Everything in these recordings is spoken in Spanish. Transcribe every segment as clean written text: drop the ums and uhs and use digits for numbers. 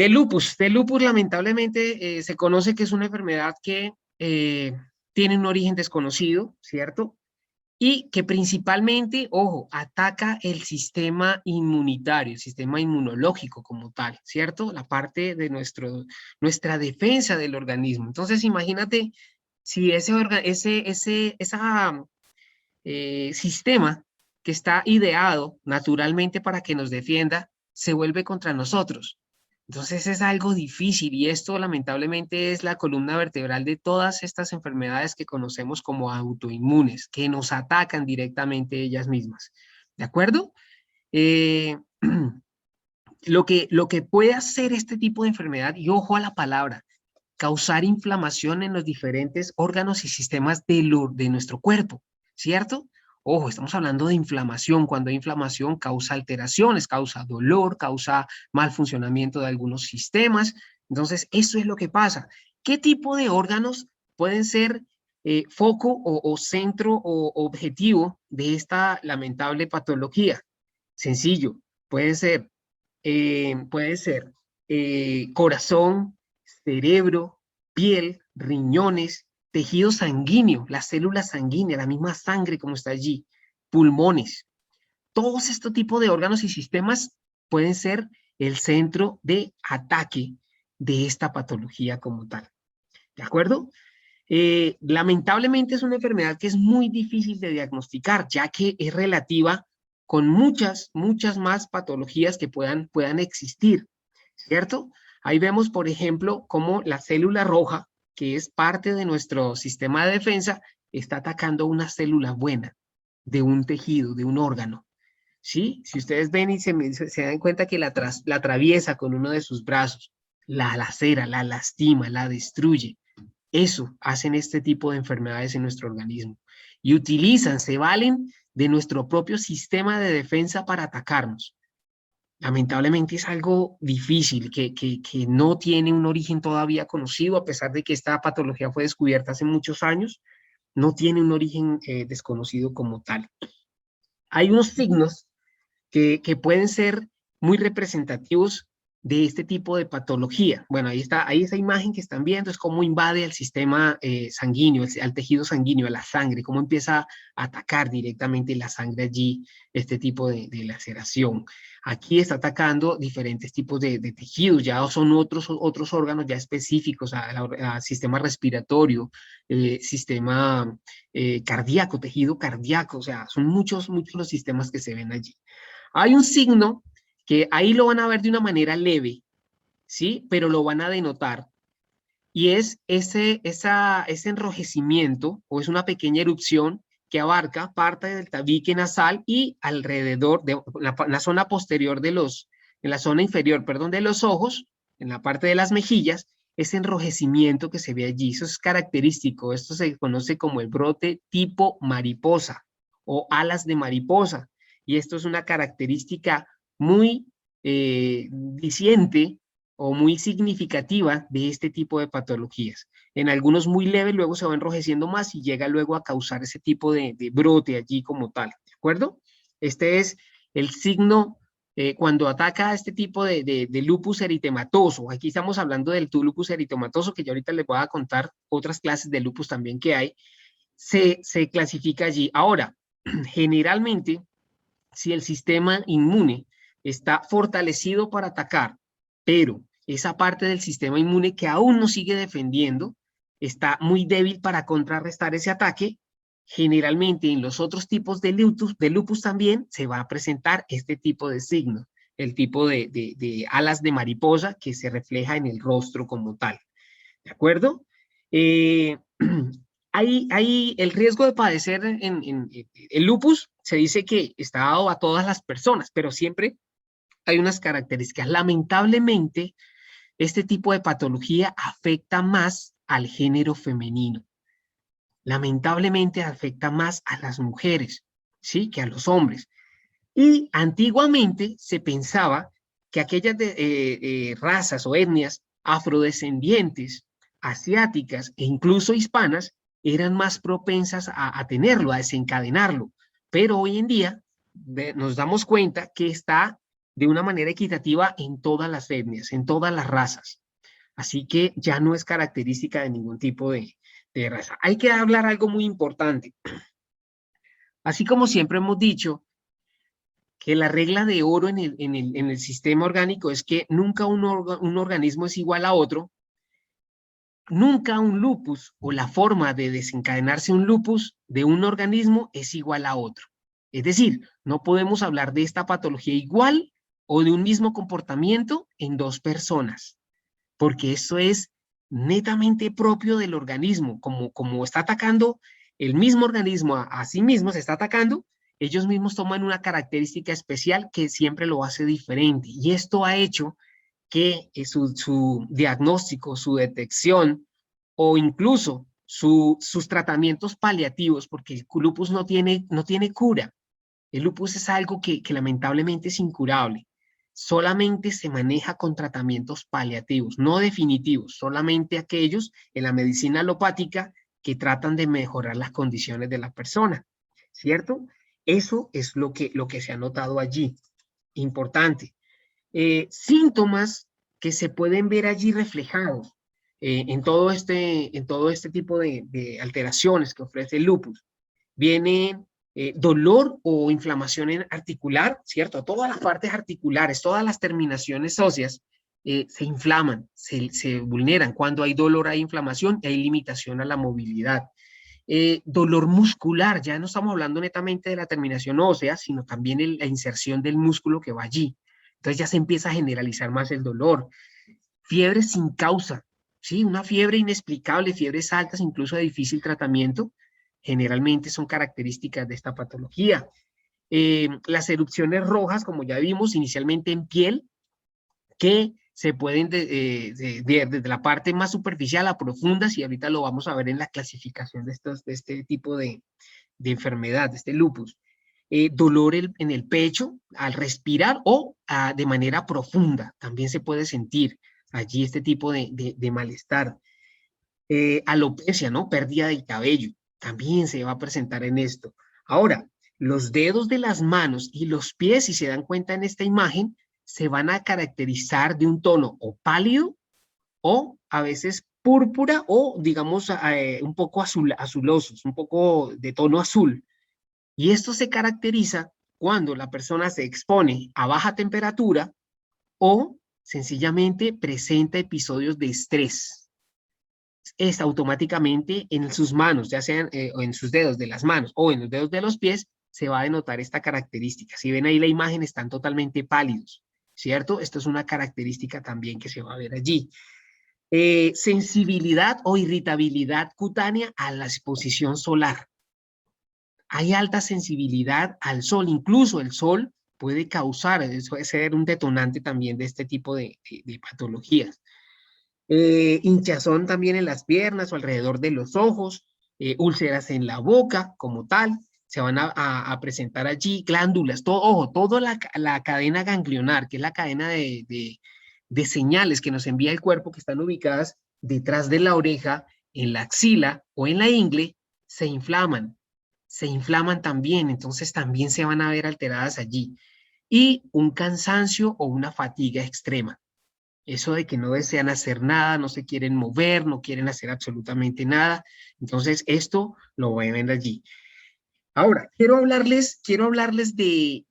De lupus lamentablemente se conoce que es una enfermedad que tiene un origen desconocido, ¿cierto? Y que principalmente, ojo, ataca el sistema inmunitario, el sistema inmunológico como tal, ¿cierto? La parte de nuestra defensa del organismo. Entonces, imagínate si ese sistema que está ideado naturalmente para que nos defienda, se vuelve contra nosotros. Entonces es algo difícil y esto lamentablemente es la columna vertebral de todas estas enfermedades que conocemos como autoinmunes, que nos atacan directamente ellas mismas. ¿De acuerdo? Eh, lo que puede hacer este tipo de enfermedad, y ojo a la palabra, causar inflamación en los diferentes órganos y sistemas de nuestro cuerpo, ¿cierto? Ojo, estamos hablando de inflamación. Cuando hay inflamación causa alteraciones, causa dolor, causa mal funcionamiento de algunos sistemas. Entonces, eso es lo que pasa. ¿Qué tipo de órganos pueden ser foco o centro o objetivo de esta lamentable patología? Sencillo, puede ser, corazón, cerebro, piel, riñones, tejido sanguíneo, las células sanguíneas, la misma sangre como está allí, pulmones. Todos estos tipos de órganos y sistemas pueden ser el centro de ataque de esta patología como tal. ¿De acuerdo? Lamentablemente es una enfermedad que es muy difícil de diagnosticar, ya que es relativa con muchas más patologías que puedan existir, ¿cierto? Ahí vemos, por ejemplo, cómo la célula roja, que es parte de nuestro sistema de defensa, está atacando una célula buena de un tejido, de un órgano, ¿sí? Si ustedes ven y se dan cuenta que la atraviesa con uno de sus brazos, la lacera, la lastima, la destruye. Eso hacen este tipo de enfermedades en nuestro organismo. Y se valen de nuestro propio sistema de defensa para atacarnos. Lamentablemente es algo difícil, que no tiene un origen todavía conocido, a pesar de que esta patología fue descubierta hace muchos años, no tiene un origen desconocido como tal. Hay unos signos que pueden ser muy representativos de este tipo de patología. Bueno, ahí esa imagen que están viendo es cómo invade el sistema sanguíneo, al tejido sanguíneo, a la sangre, cómo empieza a atacar directamente la sangre allí, este tipo de laceración. Aquí está atacando diferentes tipos de tejidos, ya son otros órganos ya específicos al sistema respiratorio, sistema cardíaco, tejido cardíaco, o sea, son muchos los sistemas que se ven allí. Hay un signo que ahí lo van a ver de una manera leve, ¿sí? Pero lo van a denotar. Y es ese enrojecimiento, o es una pequeña erupción que abarca parte del tabique nasal y alrededor de la zona posterior en la zona inferior, perdón, de los ojos, en la parte de las mejillas, ese enrojecimiento que se ve allí. Eso es característico. Esto se conoce como el brote tipo mariposa o alas de mariposa. Y esto es una característica muy diciente o muy significativa de este tipo de patologías. En algunos muy leves, luego se va enrojeciendo más y llega luego a causar ese tipo de brote allí como tal, ¿de acuerdo? Este es el signo cuando ataca a este tipo de lupus eritematoso. Aquí estamos hablando del lupus eritematoso, que yo ahorita les voy a contar otras clases de lupus también que hay. Se clasifica allí. Ahora, generalmente, si el sistema inmune está fortalecido para atacar, pero esa parte del sistema inmune que aún nos sigue defendiendo está muy débil para contrarrestar ese ataque, generalmente en los otros tipos de lupus también se va a presentar este tipo de signo, el tipo de alas de mariposa que se refleja en el rostro como tal. ¿De acuerdo? Eh, hay el riesgo de padecer en el lupus, se dice que está dado a todas las personas, pero siempre hay unas características. Lamentablemente, este tipo de patología afecta más al género femenino. Lamentablemente afecta más a las mujeres, ¿sí? Que a los hombres. Y antiguamente se pensaba que aquellas razas o etnias afrodescendientes, asiáticas e incluso hispanas eran más propensas a tenerlo, a desencadenarlo. Pero hoy en día nos damos cuenta que está de una manera equitativa en todas las etnias, en todas las razas. Así que ya no es característica de ningún tipo de raza. Hay que hablar algo muy importante. Así como siempre hemos dicho que la regla de oro en el sistema orgánico es que nunca un organismo es igual a otro, nunca un lupus o la forma de desencadenarse un lupus de un organismo es igual a otro. Es decir, no podemos hablar de esta patología igual o de un mismo comportamiento en dos personas, porque eso es netamente propio del organismo, como está atacando el mismo organismo a sí mismo, se está atacando, ellos mismos toman una característica especial que siempre lo hace diferente, y esto ha hecho que su diagnóstico, su detección o incluso sus tratamientos paliativos, porque el lupus no tiene cura. El lupus es algo que lamentablemente es incurable. Solamente se maneja con tratamientos paliativos, no definitivos, solamente aquellos en la medicina alopática que tratan de mejorar las condiciones de la persona, ¿cierto? Eso es lo que se ha notado allí. Importante. Síntomas que se pueden ver allí reflejados en todo este tipo de alteraciones que ofrece el lupus. Viene dolor o inflamación en articular, ¿cierto? Todas las partes articulares, todas las terminaciones óseas se inflaman, se vulneran. Cuando hay dolor hay inflamación y hay limitación a la movilidad. Dolor muscular, ya no estamos hablando netamente de la terminación ósea, sino también la inserción del músculo que va allí. Entonces ya se empieza a generalizar más el dolor. Fiebre sin causa, ¿sí? Una fiebre inexplicable, fiebres altas, incluso de difícil tratamiento, generalmente son características de esta patología. Las erupciones rojas, como ya vimos, inicialmente en piel, que se pueden desde la parte más superficial a profundas, y ahorita lo vamos a ver en la clasificación de este tipo de enfermedad, de este lupus. Dolor en el pecho al respirar o de manera profunda, también se puede sentir allí este tipo de malestar. Alopecia, ¿no? Pérdida del cabello, también se va a presentar en esto. Ahora, los dedos de las manos y los pies, si se dan cuenta en esta imagen, se van a caracterizar de un tono o pálido o a veces púrpura o digamos un poco azulosos, un poco de tono azul. Y esto se caracteriza cuando la persona se expone a baja temperatura o sencillamente presenta episodios de estrés. Es automáticamente en sus manos, ya sean en sus dedos de las manos o en los dedos de los pies, se va a denotar esta característica. Si ven ahí la imagen, están totalmente pálidos, ¿cierto? Esto es una característica también que se va a ver allí. Sensibilidad o irritabilidad cutánea a la exposición solar. Hay alta sensibilidad al sol, incluso el sol puede causar, eso puede ser un detonante también de este tipo de patologías. Hinchazón también en las piernas o alrededor de los ojos, úlceras en la boca como tal, se van a presentar allí, glándulas, todo, ojo, toda la cadena ganglionar, que es la cadena de señales que nos envía el cuerpo, que están ubicadas detrás de la oreja, en la axila o en la ingle, se inflaman también, entonces también se van a ver alteradas allí. Y un cansancio o una fatiga extrema. Eso de que no desean hacer nada, no se quieren mover, no quieren hacer absolutamente nada. Entonces, esto lo ven allí. Ahora, quiero hablarles de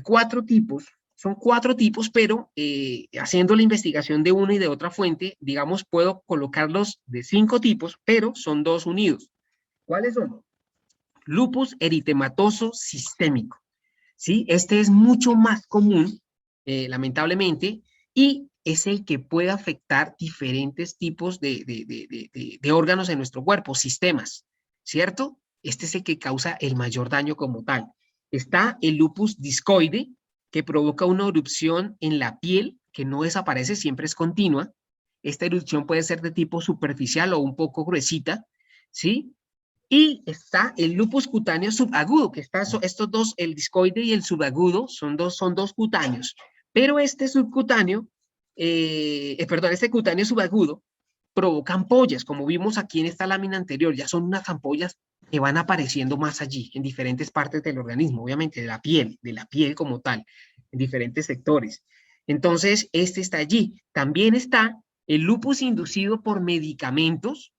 cuatro tipos. Son cuatro tipos, pero haciendo la investigación de una y de otra fuente, digamos, puedo colocarlos de 5 tipos, pero son 2 unidos. ¿Cuáles son? Lupus eritematoso sistémico. ¿Sí? Este es mucho más común, lamentablemente, y es el que puede afectar diferentes tipos de órganos en nuestro cuerpo, sistemas, ¿cierto? Este es el que causa el mayor daño como tal. Está el lupus discoide, que provoca una erupción en la piel que no desaparece, siempre es continua. Esta erupción puede ser de tipo superficial o un poco gruesita, ¿sí? Y está el lupus cutáneo subagudo, que está, estos dos, el discoide y el subagudo, son dos cutáneos. Pero este subcutáneo, perdón, este cutáneo subagudo provoca ampollas, como vimos aquí en esta lámina anterior, ya son unas ampollas que van apareciendo más allí, en diferentes partes del organismo, obviamente de la piel como tal. en diferentes sectores. Entonces, este está allí. También está el lupus inducido por medicamentos,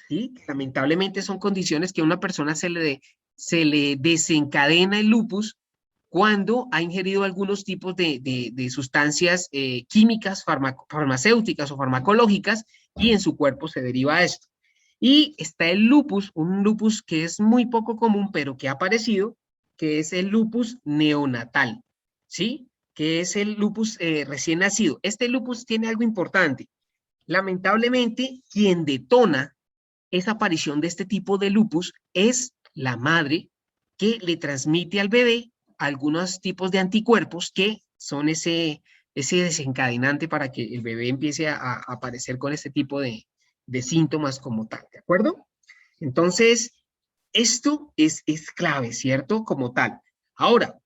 ¿sí? Lamentablemente son condiciones que a una persona se le desencadena el lupus cuando ha ingerido algunos tipos de sustancias químicas, farmacéuticas o farmacológicas, y en su cuerpo se deriva esto. Y está el lupus, un lupus que es muy poco común, pero que ha aparecido, que es el lupus neonatal, ¿sí? Que es el lupus recién nacido. Este lupus tiene algo importante. Lamentablemente, quien detona esa aparición de este tipo de lupus es la madre, que le transmite al bebé algunos tipos de anticuerpos que son ese desencadenante para que el bebé empiece a aparecer con este tipo de síntomas como tal, ¿de acuerdo? Entonces, esto es clave, ¿cierto? Como tal. Ahora,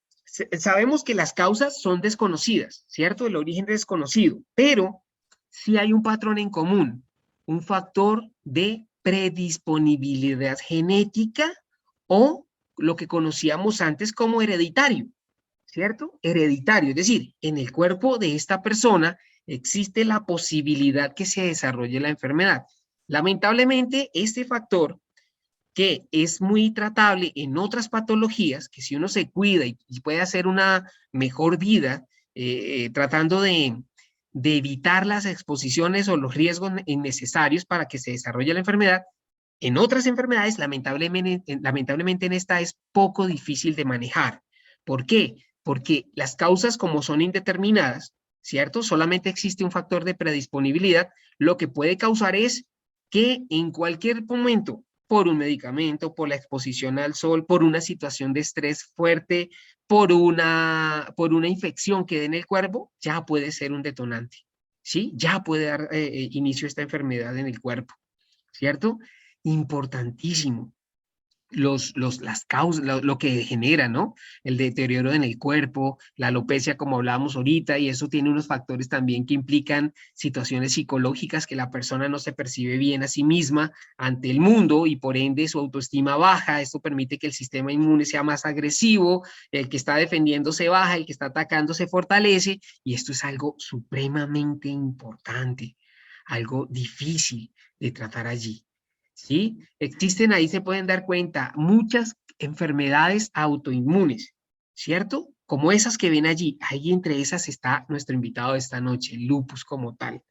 sabemos que las causas son desconocidas, ¿cierto? El origen es desconocido, pero sí hay un patrón en común, un factor de predisponibilidad genética o lo que conocíamos antes como hereditario, ¿cierto? Hereditario, es decir, en el cuerpo de esta persona existe la posibilidad que se desarrolle la enfermedad. Lamentablemente, este factor, que es muy tratable en otras patologías, que si uno se cuida y puede hacer una mejor vida, tratando de evitar las exposiciones o los riesgos innecesarios para que se desarrolle la enfermedad, en otras enfermedades, lamentablemente en esta es poco difícil de manejar. ¿Por qué? Porque las causas, como son indeterminadas, ¿cierto? Solamente existe un factor de predisponibilidad. Lo que puede causar es que en cualquier momento, por un medicamento, por la exposición al sol, por una situación de estrés fuerte, por una infección que dé en el cuerpo, ya puede ser un detonante, ¿sí? Ya puede dar inicio a esta enfermedad en el cuerpo, ¿cierto? Importantísimo. Las causas, lo que genera, ¿no? El deterioro en el cuerpo, la alopecia, como hablábamos ahorita, y eso tiene unos factores también que implican situaciones psicológicas, que la persona no se percibe bien a sí misma ante el mundo y por ende su autoestima baja. Esto permite que el sistema inmune sea más agresivo, el que está defendiendo se baja, el que está atacando se fortalece, y esto es algo supremamente importante, algo difícil de tratar allí. ¿Sí? Existen, ahí se pueden dar cuenta, muchas enfermedades autoinmunes, ¿cierto? Como esas que ven allí. Ahí entre esas está nuestro invitado de esta noche, el lupus como tal.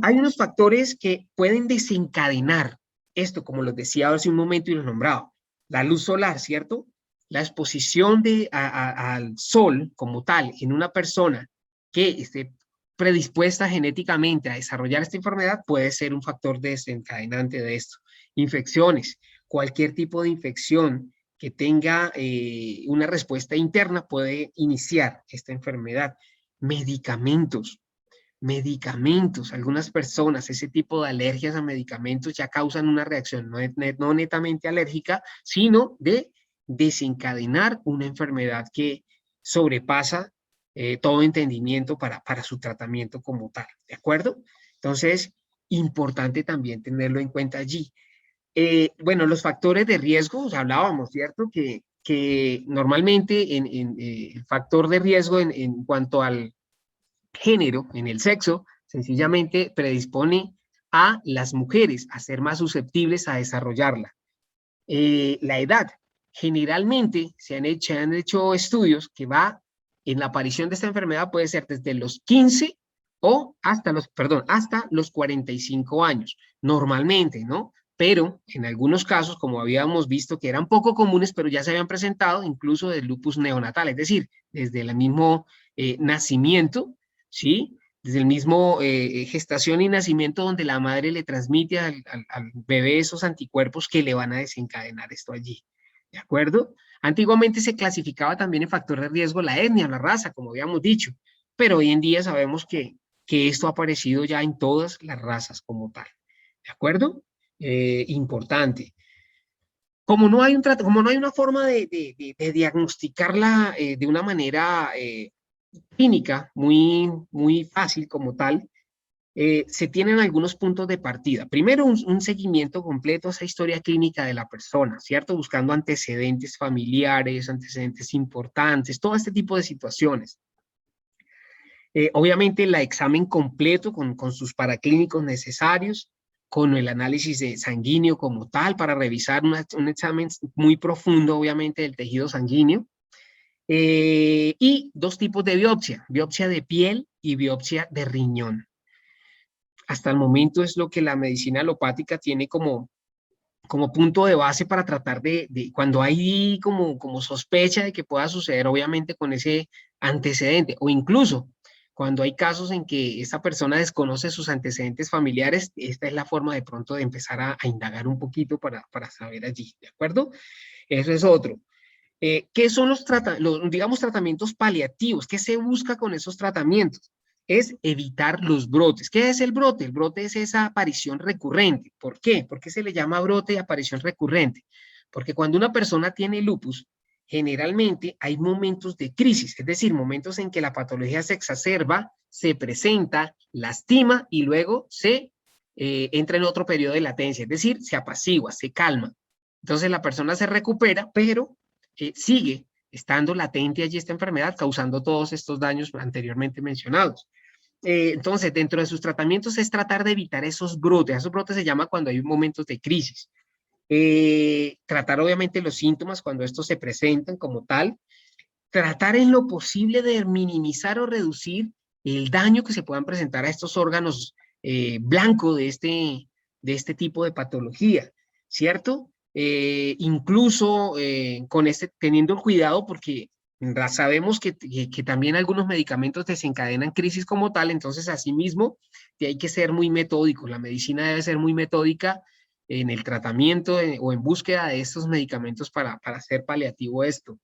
Hay unos factores que pueden desencadenar esto, como los decía hace un momento y los nombraba. La luz solar, ¿cierto? La exposición al sol como tal en una persona que esté predispuesta genéticamente a desarrollar esta enfermedad puede ser un factor desencadenante de esto. Infecciones, cualquier tipo de infección que tenga una respuesta interna puede iniciar esta enfermedad. Medicamentos, algunas personas, ese tipo de alergias a medicamentos ya causan una reacción no netamente alérgica, sino de desencadenar una enfermedad que sobrepasa todo entendimiento para su tratamiento como tal, ¿de acuerdo? Entonces, importante también tenerlo en cuenta allí. Bueno, los factores de riesgo, hablábamos, ¿cierto? Que normalmente el factor de riesgo en cuanto al género, en el sexo, sencillamente predispone a las mujeres a ser más susceptibles a desarrollarla. La edad, generalmente han hecho estudios que va en la aparición de esta enfermedad puede ser desde los 15 o hasta los 45 años, normalmente, ¿no? Pero en algunos casos, como habíamos visto, que eran poco comunes, pero ya se habían presentado, incluso del lupus neonatal, es decir, desde el mismo nacimiento, ¿sí? Desde el mismo gestación y nacimiento, donde la madre le transmite al bebé esos anticuerpos que le van a desencadenar esto allí, ¿de acuerdo? Antiguamente se clasificaba también en factor de riesgo la etnia o la raza, como habíamos dicho, pero hoy en día sabemos que esto ha aparecido ya en todas las razas como tal, ¿de acuerdo? Importante. Como no hay una forma de diagnosticarla de una manera clínica muy fácil como tal, se tienen algunos puntos de partida. Primero, un seguimiento completo a esa historia clínica de la persona, ¿cierto? Buscando antecedentes familiares, antecedentes importantes, todo este tipo de situaciones. Obviamente el examen completo con sus paraclínicos necesarios, con el análisis de sanguíneo como tal, para revisar un examen muy profundo, obviamente, del tejido sanguíneo. Y dos tipos de biopsia, biopsia de piel y biopsia de riñón. Hasta el momento es lo que la medicina alopática tiene como punto de base para tratar cuando hay como sospecha de que pueda suceder, obviamente con ese antecedente, o incluso cuando hay casos en que esta persona desconoce sus antecedentes familiares, esta es la forma de pronto de empezar a indagar un poquito para saber allí, ¿de acuerdo? Eso es otro. ¿Qué son digamos, tratamientos paliativos? ¿Qué se busca con esos tratamientos? Es evitar los brotes. ¿Qué es el brote? El brote es esa aparición recurrente. ¿Por qué? ¿Por qué se le llama brote y aparición recurrente? Porque cuando una persona tiene lupus, generalmente hay momentos de crisis, es decir, momentos en que la patología se exacerba, se presenta, lastima y luego se entra en otro periodo de latencia, es decir, se apacigua, se calma. Entonces la persona se recupera, pero sigue estando latente allí esta enfermedad, causando todos estos daños anteriormente mencionados. Entonces, dentro de sus tratamientos es tratar de evitar esos brotes. Esos brotes se llama cuando hay momentos de crisis. Tratar obviamente los síntomas cuando estos se presentan como tal. Tratar en lo posible de minimizar o reducir el daño que se puedan presentar a estos órganos blancos de este tipo de patología, ¿cierto? Incluso teniendo cuidado porque sabemos que también algunos medicamentos desencadenan crisis como tal, entonces asimismo hay que ser muy metódico, la medicina debe ser muy metódica en el tratamiento o en búsqueda de estos medicamentos para hacer paliativo esto.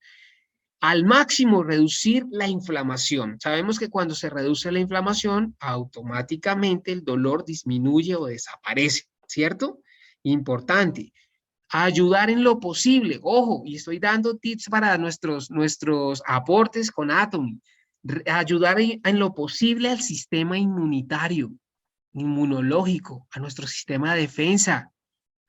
Al máximo reducir la inflamación. Sabemos que cuando se reduce la inflamación, automáticamente el dolor disminuye o desaparece, ¿cierto? Importante. Ayudar en lo posible. Ojo, y estoy dando tips para nuestros aportes con Atomy. Ayudar en lo posible al sistema inmunitario, inmunológico, a nuestro sistema de defensa,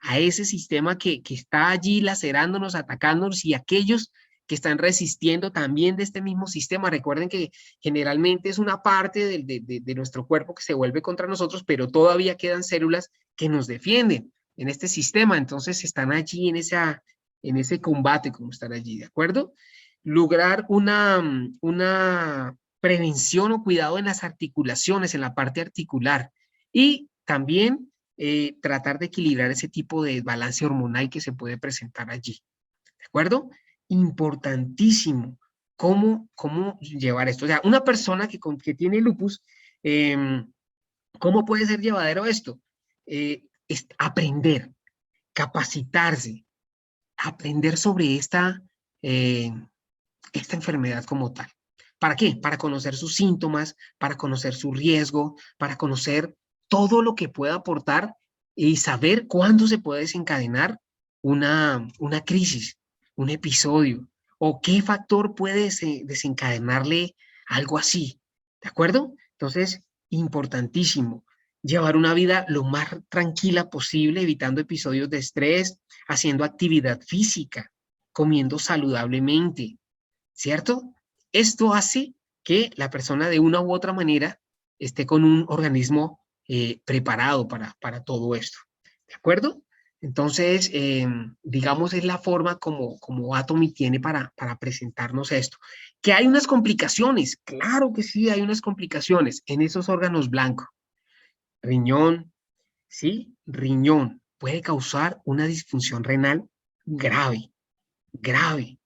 a ese sistema que está allí lacerándonos, atacándonos y aquellos que están resistiendo también de este mismo sistema. Recuerden que generalmente es una parte de nuestro cuerpo que se vuelve contra nosotros, pero todavía quedan células que nos defienden en este sistema. Entonces están allí en ese combate, como están allí, ¿de acuerdo? Lograr una prevención o cuidado en las articulaciones, en la parte articular. Y también tratar de equilibrar ese tipo de balance hormonal que se puede presentar allí. ¿De acuerdo? Importantísimo cómo llevar esto. O sea, una persona que tiene lupus, ¿cómo puede ser llevadero esto? Es aprender, capacitarse, aprender sobre esta enfermedad como tal. ¿Para qué? Para conocer sus síntomas, para conocer su riesgo, para conocer todo lo que pueda aportar y saber cuándo se puede desencadenar una crisis, un episodio, o qué factor puede desencadenarle algo así. ¿De acuerdo? Entonces, importantísimo, llevar una vida lo más tranquila posible, evitando episodios de estrés, haciendo actividad física, comiendo saludablemente, ¿cierto? Esto hace que la persona de una u otra manera esté con un organismo preparado para todo esto, ¿de acuerdo? Entonces, digamos, es la forma como Atomy tiene para presentarnos esto. ¿Que hay unas complicaciones? Claro que sí, hay unas complicaciones en esos órganos blancos. Riñón, ¿sí? Riñón puede causar una disfunción renal grave, grave.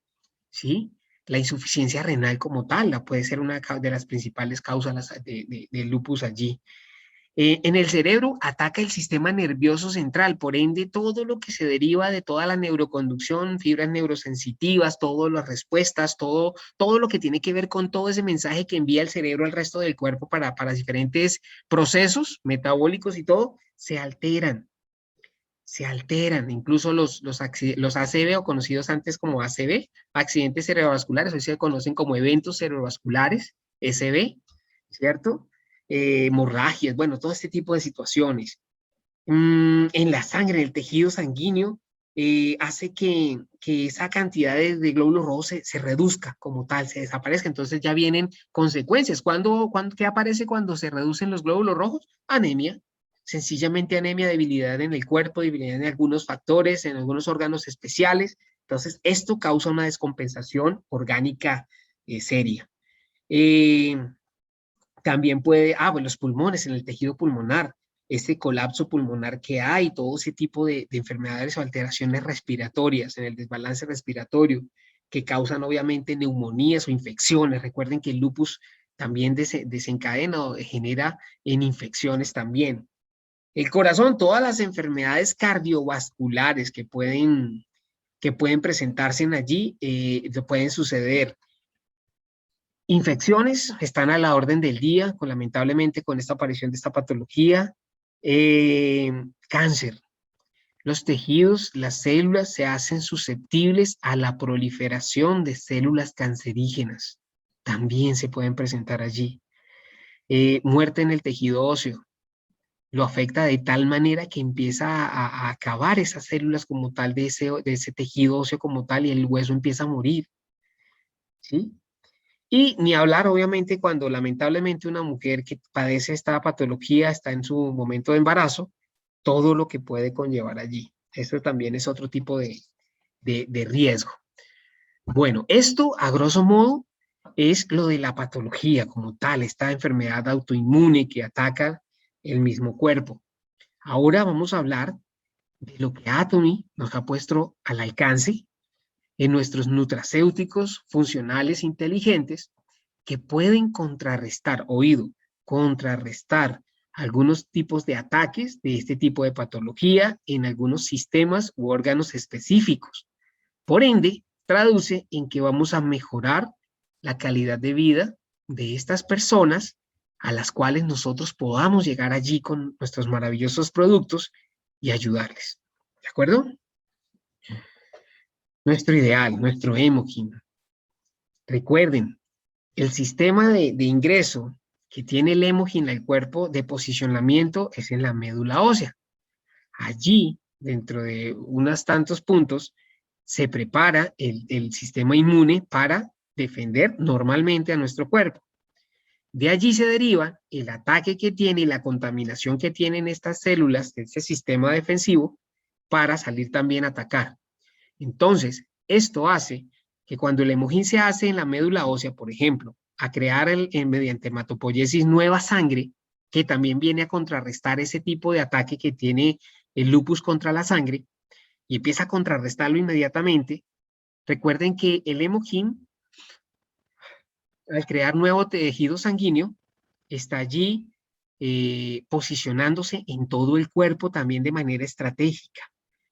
¿Sí? La insuficiencia renal como tal, puede ser una de las principales causas del lupus allí. En el cerebro ataca el sistema nervioso central, por ende todo lo que se deriva de toda la neuroconducción, fibras neurosensitivas, todas las respuestas, todo lo que tiene que ver con todo ese mensaje que envía el cerebro al resto del cuerpo para diferentes procesos metabólicos y todo, se alteran, incluso los ACV o conocidos antes como ACV, accidentes cerebrovasculares, hoy se conocen como eventos cerebrovasculares, SB, ¿cierto? Hemorragias, bueno, todo este tipo de situaciones. En la sangre, en el tejido sanguíneo, hace que esa cantidad de glóbulos rojos se reduzca como tal, se desaparezca. Entonces ya vienen consecuencias. ¿Qué aparece cuando se reducen los glóbulos rojos? Anemia. Sencillamente anemia, debilidad en el cuerpo, debilidad en algunos factores, en algunos órganos especiales. Entonces esto causa una descompensación orgánica seria. También puede, bueno, los pulmones, en el tejido pulmonar, ese colapso pulmonar que hay, todo ese tipo de enfermedades o alteraciones respiratorias, en el desbalance respiratorio, que causan obviamente neumonías o infecciones. Recuerden que el lupus también desencadena o genera en infecciones también. El corazón, todas las enfermedades cardiovasculares que pueden presentarse en allí, pueden suceder. Infecciones están a la orden del día, lamentablemente con esta aparición de esta patología. Cáncer. Los tejidos, las células se hacen susceptibles a la proliferación de células cancerígenas. También se pueden presentar allí. Muerte en el tejido óseo. Lo afecta de tal manera que empieza a acabar esas células como tal de ese tejido óseo como tal y el hueso empieza a morir. ¿Sí? Y ni hablar, obviamente, cuando lamentablemente una mujer que padece esta patología está en su momento de embarazo, todo lo que puede conllevar allí. Esto también es otro tipo de riesgo. Bueno, esto a grosso modo es lo de la patología como tal, esta enfermedad autoinmune que ataca el mismo cuerpo. Ahora vamos a hablar de lo que Atomy nos ha puesto al alcance en nuestros nutracéuticos funcionales inteligentes que pueden contrarrestar, contrarrestar algunos tipos de ataques de este tipo de patología en algunos sistemas u órganos específicos. Por ende, traduce en que vamos a mejorar la calidad de vida de estas personas a las cuales nosotros podamos llegar allí con nuestros maravillosos productos y ayudarles. ¿De acuerdo? Nuestro ideal, nuestro Emokin. Recuerden, el sistema de ingreso que tiene el Emokin al cuerpo de posicionamiento es en la médula ósea. Allí, dentro de unos tantos puntos, se prepara el sistema inmune para defender normalmente a nuestro cuerpo. De allí se deriva el ataque que tiene y la contaminación que tienen estas células de ese sistema defensivo para salir también a atacar. Entonces, esto hace que cuando el Emokin se hace en la médula ósea, por ejemplo, a crear mediante hematopoiesis nueva sangre, que también viene a contrarrestar ese tipo de ataque que tiene el lupus contra la sangre, y empieza a contrarrestarlo inmediatamente. Recuerden que el Emokin, al crear nuevo tejido sanguíneo, está allí posicionándose en todo el cuerpo también de manera estratégica.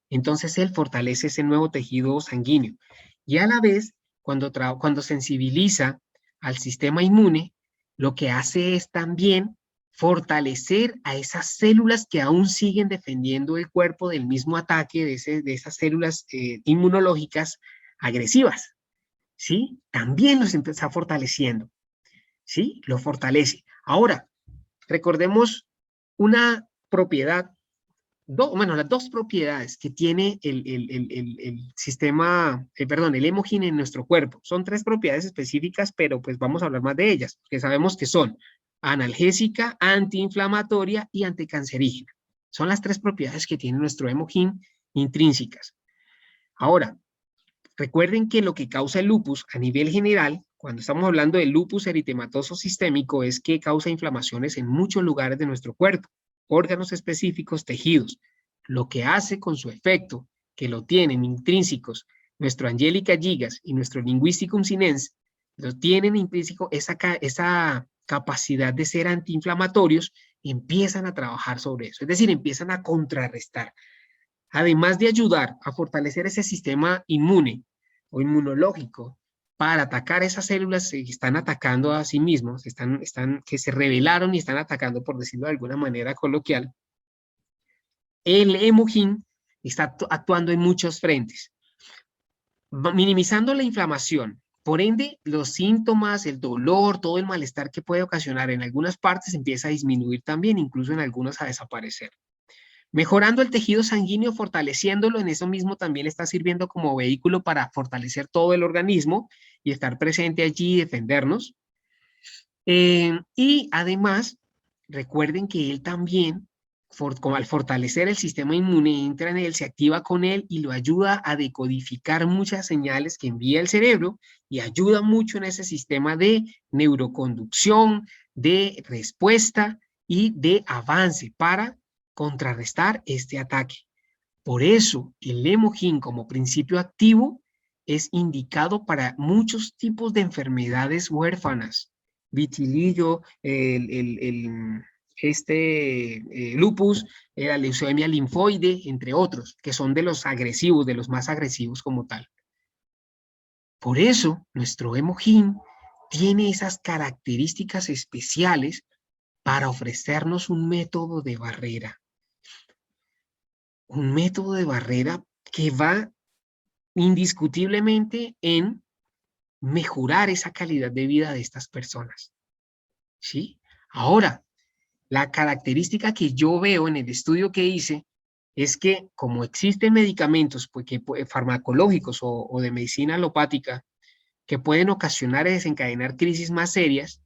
Entonces él fortalece ese nuevo tejido sanguíneo. Y a la vez, cuando sensibiliza al sistema inmune, lo que hace es también fortalecer a esas células que aún siguen defendiendo el cuerpo del mismo ataque de esas células inmunológicas agresivas. ¿Sí? También los está fortaleciendo. ¿Sí? Lo fortalece. Ahora, recordemos una propiedad, las dos propiedades que tiene el sistema, el Emokin en nuestro cuerpo. Son tres propiedades específicas, pero pues vamos a hablar más de ellas, que sabemos que son analgésica, antiinflamatoria y anticancerígena. Son las tres propiedades que tiene nuestro Emokin intrínsecas. Ahora, recuerden que lo que causa el lupus a nivel general, cuando estamos hablando del lupus eritematoso sistémico, es que causa inflamaciones en muchos lugares de nuestro cuerpo, órganos específicos, tejidos. Lo que hace con su efecto, que lo tienen intrínsecos, nuestro Angelica gigas y nuestro Linguisticum sinens, lo tienen intrínseco esa capacidad de ser antiinflamatorios, empiezan a trabajar sobre eso, es decir, empiezan a contrarrestar. Además de ayudar a fortalecer ese sistema inmune o inmunológico para atacar esas células que están atacando a sí mismos, que se rebelaron y están atacando, por decirlo de alguna manera coloquial, el Emokin está actuando en muchos frentes, minimizando la inflamación. Por ende, los síntomas, el dolor, todo el malestar que puede ocasionar en algunas partes empieza a disminuir también, incluso en algunas a desaparecer. Mejorando el tejido sanguíneo, fortaleciéndolo, en eso mismo también está sirviendo como vehículo para fortalecer todo el organismo y estar presente allí y defendernos. Y además, recuerden que él también, como al fortalecer el sistema inmune, entra en él, se activa con él y lo ayuda a decodificar muchas señales que envía el cerebro y ayuda mucho en ese sistema de neuroconducción, de respuesta y de avance para contrarrestar este ataque. Por eso, el Lemogin como principio activo es indicado para muchos tipos de enfermedades huérfanas. Vitiligo, lupus, la leucemia linfoide, entre otros, que son de los agresivos, de los más agresivos como tal. Por eso, nuestro Lemogin tiene esas características especiales para ofrecernos un método de barrera. Un método de barrera que va indiscutiblemente en mejorar esa calidad de vida de estas personas. ¿Sí? Ahora, la característica que yo veo en el estudio que hice es que como existen medicamentos farmacológicos o de medicina alopática que pueden ocasionar y desencadenar crisis más serias,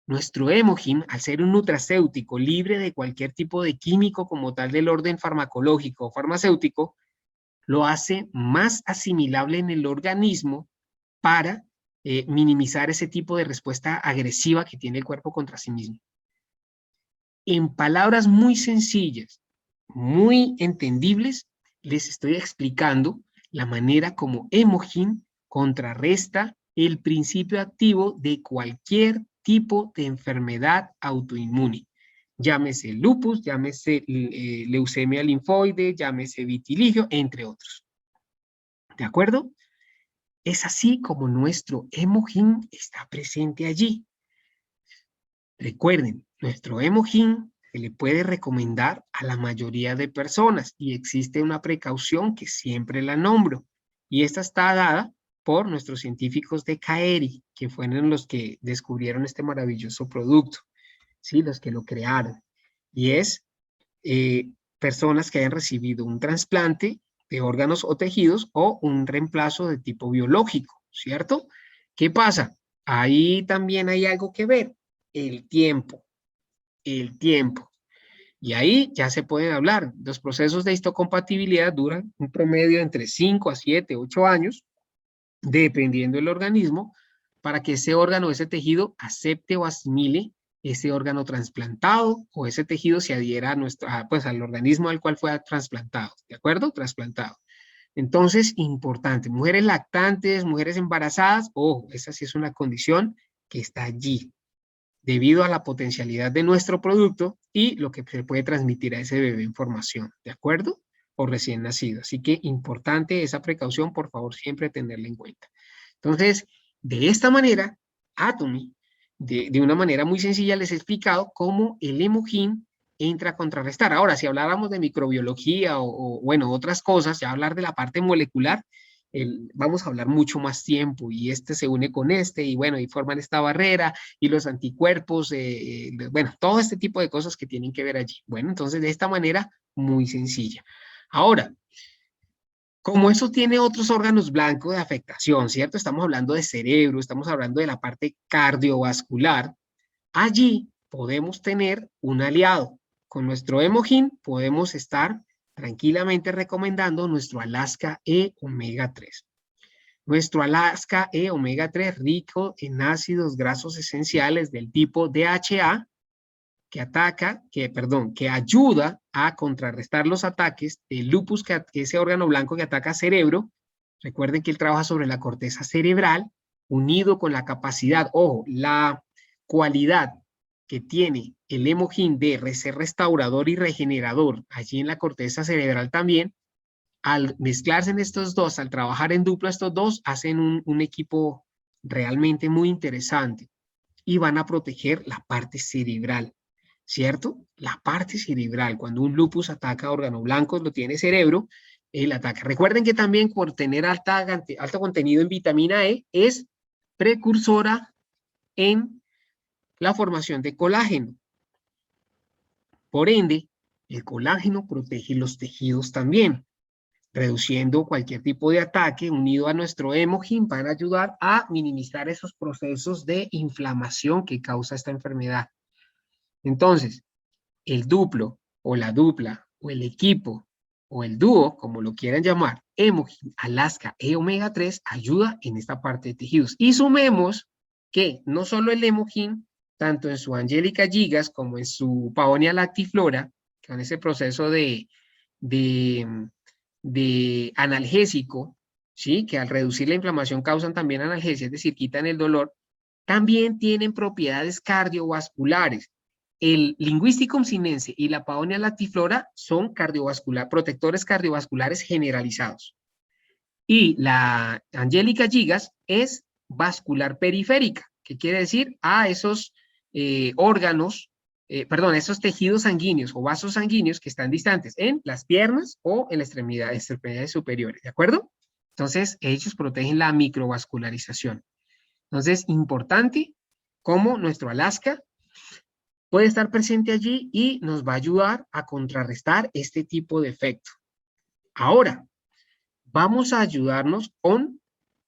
nuestro Lemogin, al ser un nutracéutico libre de cualquier tipo de químico como tal del orden farmacológico o farmacéutico, lo hace más asimilable en el organismo para minimizar ese tipo de respuesta agresiva que tiene el cuerpo contra sí mismo. En palabras muy sencillas, muy entendibles, les estoy explicando la manera como Lemogin contrarresta el principio activo de cualquier tipo de enfermedad autoinmune. Llámese lupus, llámese leucemia linfoide, llámese vitiligio, entre otros. ¿De acuerdo? Es así como nuestro Lemogin está presente allí. Recuerden, nuestro Lemogin se le puede recomendar a la mayoría de personas y existe una precaución que siempre la nombro. Y esta está dada por nuestros científicos de Kaeri, que fueron los que descubrieron este maravilloso producto, ¿sí? Los que lo crearon. Y es personas que hayan recibido un trasplante de órganos o tejidos o un reemplazo de tipo biológico, ¿cierto? ¿Qué pasa? Ahí también hay algo que ver, el tiempo, el tiempo. Y ahí ya se pueden hablar. Los procesos de histocompatibilidad duran un promedio entre 5 a 7, 8 años, dependiendo del organismo, para que ese órgano, ese tejido, acepte o asimile ese órgano trasplantado o ese tejido se adhiera pues, al organismo al cual fue trasplantado, ¿de acuerdo? Trasplantado. Entonces, importante, mujeres lactantes, mujeres embarazadas, ojo, esa sí es una condición que está allí, debido a la potencialidad de nuestro producto y lo que se puede transmitir a ese bebé en formación, ¿de acuerdo? O recién nacido. Así que importante esa precaución, por favor, siempre tenerla en cuenta. Entonces, de esta manera, Atomy, de una manera muy sencilla, les he explicado cómo el Lemogin entra a contrarrestar. Ahora, si habláramos de microbiología bueno, otras cosas, ya hablar de la parte molecular, vamos a hablar mucho más tiempo y este se une con este y bueno, y forman esta barrera y los anticuerpos, bueno, todo este tipo de cosas que tienen que ver allí. Bueno, entonces de esta manera, muy sencilla. Ahora, como eso tiene otros órganos blancos de afectación, ¿cierto? Estamos hablando de cerebro, estamos hablando de la parte cardiovascular. Allí podemos tener un aliado. Con nuestro Lemogin podemos estar tranquilamente recomendando nuestro Alaska E Omega 3. Nuestro Alaska E Omega 3 rico en ácidos grasos esenciales del tipo DHA que ayuda a contrarrestar los ataques del lupus, que ese órgano blanco que ataca cerebro. Recuerden que él trabaja sobre la corteza cerebral, unido con la capacidad, ojo, la cualidad que tiene el Lemogin de ser restaurador y regenerador allí en la corteza cerebral también. Al mezclarse en estos dos, al trabajar en dupla estos dos, hacen un equipo realmente muy interesante y van a proteger la parte cerebral. ¿Cierto? La parte cerebral, cuando un lupus ataca órganos blancos, lo tiene cerebro, él ataca. Recuerden que también por tener alto contenido en vitamina E, es precursora en la formación de colágeno. Por ende, El colágeno protege los tejidos también, reduciendo cualquier tipo de ataque unido a nuestro hemogin para ayudar a minimizar esos procesos de inflamación que causa esta enfermedad. Entonces, el duplo o la dupla o el equipo o el dúo, como lo quieran llamar, hemogin, Alaska e omega 3 ayuda en esta parte de tejidos. Y sumemos que no solo el hemogin, tanto en su Angelica gigas como en su Paonia lactiflora, con ese proceso de analgésico, ¿sí? Que al reducir la inflamación causan también analgesia, es decir, quitan el dolor, también tienen propiedades cardiovasculares. El Linguisticum sinense y la Paonia lactiflora son protectores cardiovasculares generalizados. Y la Angelica gigas es vascular periférica, que quiere decir a esos órganos, esos tejidos sanguíneos o vasos sanguíneos que están distantes en las piernas o en las extremidades superiores, ¿de acuerdo? Entonces, ellos protegen la microvascularización. Entonces, importante cómo nuestro Alaska puede estar presente allí y nos va a ayudar a contrarrestar este tipo de efecto. Ahora, vamos a ayudarnos con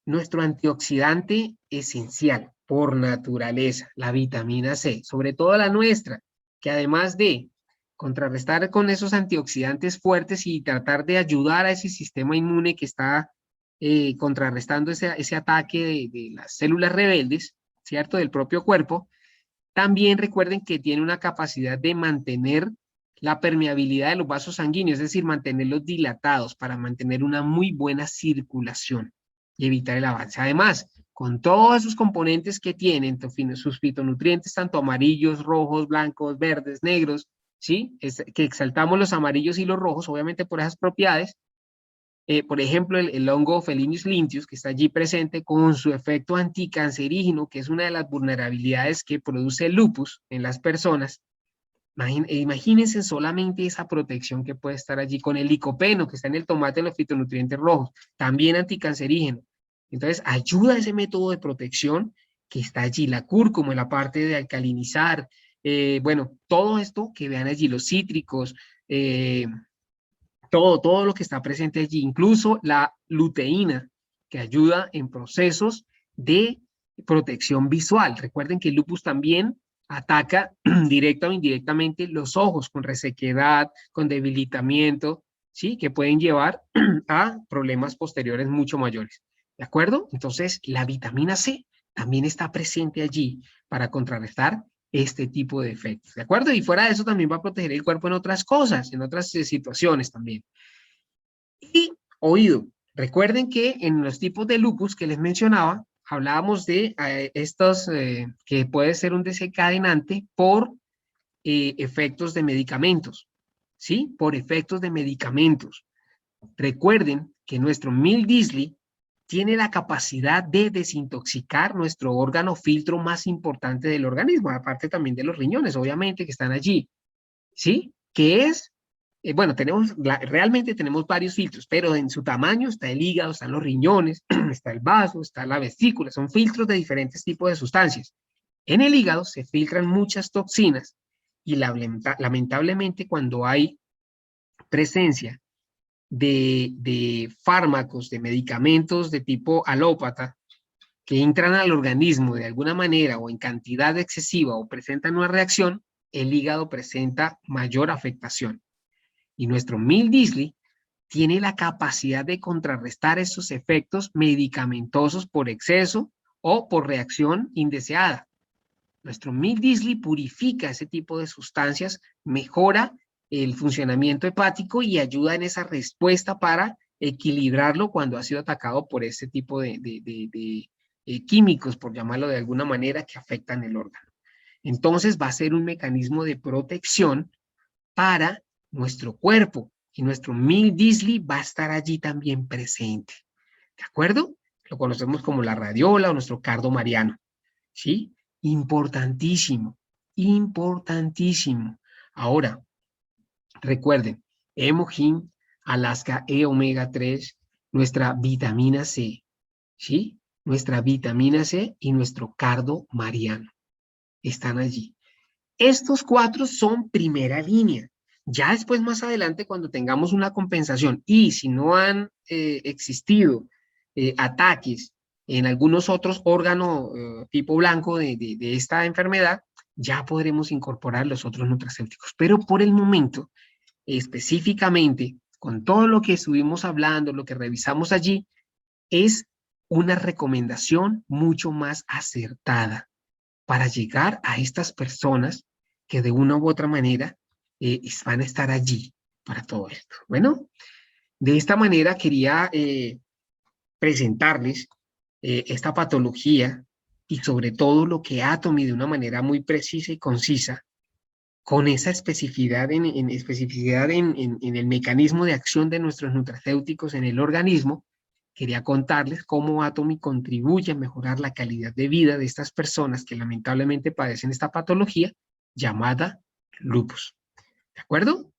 nuestro antioxidante esencial por naturaleza, la vitamina C, sobre todo la nuestra, que además de contrarrestar con esos antioxidantes fuertes y tratar de ayudar a ese sistema inmune que está contrarrestando ese ataque de las células rebeldes, ¿cierto? Del propio cuerpo, también recuerden que tiene una capacidad de mantener la permeabilidad de los vasos sanguíneos, es decir, mantenerlos dilatados para mantener una muy buena circulación y evitar el avance. Además, con todos esos componentes que tienen, sus fitonutrientes, tanto amarillos, rojos, blancos, verdes, negros, ¿sí? Que exaltamos los amarillos y los rojos, obviamente por esas propiedades. Por ejemplo, el hongo Felinus lyntius, que está allí presente con su efecto anticancerígeno, que es una de las vulnerabilidades que produce el lupus en las personas. Imagínense solamente esa protección que puede estar allí con el licopeno, que está en el tomate, en los fitonutrientes rojos, también anticancerígeno. Entonces, ayuda a ese método de protección que está allí, la cúrcuma, en la parte de alcalinizar, bueno, todo esto que vean allí, los cítricos, todo lo que está presente allí, incluso la luteína, que ayuda en procesos de protección visual. Recuerden que el lupus también ataca directa o indirectamente los ojos con resequedad, con debilitamiento, ¿sí? Que pueden llevar a problemas posteriores mucho mayores. ¿De acuerdo? Entonces, la vitamina C también está presente allí para contrarrestar este tipo de efectos, ¿de acuerdo? Y fuera de eso también va a proteger el cuerpo en otras cosas, en otras situaciones también. Y oído. Recuerden que en los tipos de lupus que les mencionaba, hablábamos de estos que puede ser un desencadenante por efectos de medicamentos, ¿sí? Por efectos de medicamentos. Recuerden que nuestro Mil-Disley tiene la capacidad de desintoxicar nuestro órgano filtro más importante del organismo, aparte también de los riñones, obviamente, que están allí, ¿sí? Que es, bueno, realmente tenemos varios filtros, pero en su tamaño está el hígado, están los riñones, está el vaso, está la vesícula, son filtros de diferentes tipos de sustancias. En el hígado se filtran muchas toxinas y lamentablemente cuando hay presencia de fármacos, de medicamentos de tipo alópata que entran al organismo de alguna manera o en cantidad excesiva o presentan una reacción, el hígado presenta mayor afectación. Y nuestro Mil-Disley tiene la capacidad de contrarrestar esos efectos medicamentosos por exceso o por reacción indeseada. Nuestro Mil-Disley purifica ese tipo de sustancias, mejora el funcionamiento hepático y ayuda en esa respuesta para equilibrarlo cuando ha sido atacado por este tipo de químicos, por llamarlo de alguna manera, que afectan el órgano. Entonces va a ser un mecanismo de protección para nuestro cuerpo y nuestro Mil-Disley va a estar allí también presente. ¿De acuerdo? Lo conocemos como la radiola o nuestro cardo mariano. ¿Sí? Importantísimo, importantísimo. Ahora, recuerden, hemogin, Alaska E omega 3, nuestra vitamina C, ¿sí? Nuestra vitamina C y nuestro cardo mariano están allí. Estos cuatro son primera línea. Ya después, más adelante, cuando tengamos una compensación y si no han existido ataques en algunos otros órganos tipo blanco de esta enfermedad, ya podremos incorporar los otros nutracéuticos. Pero por el momento, específicamente, con todo lo que estuvimos hablando, lo que revisamos allí, es una recomendación mucho más acertada para llegar a estas personas que de una u otra manera van a estar allí para todo esto. Bueno, de esta manera quería presentarles esta patología y sobre todo lo que Atomy de una manera muy precisa y concisa, con esa especificidad en el mecanismo de acción de nuestros nutracéuticos en el organismo. Quería contarles cómo Atomy contribuye a mejorar la calidad de vida de estas personas que lamentablemente padecen esta patología llamada lupus. ¿De acuerdo?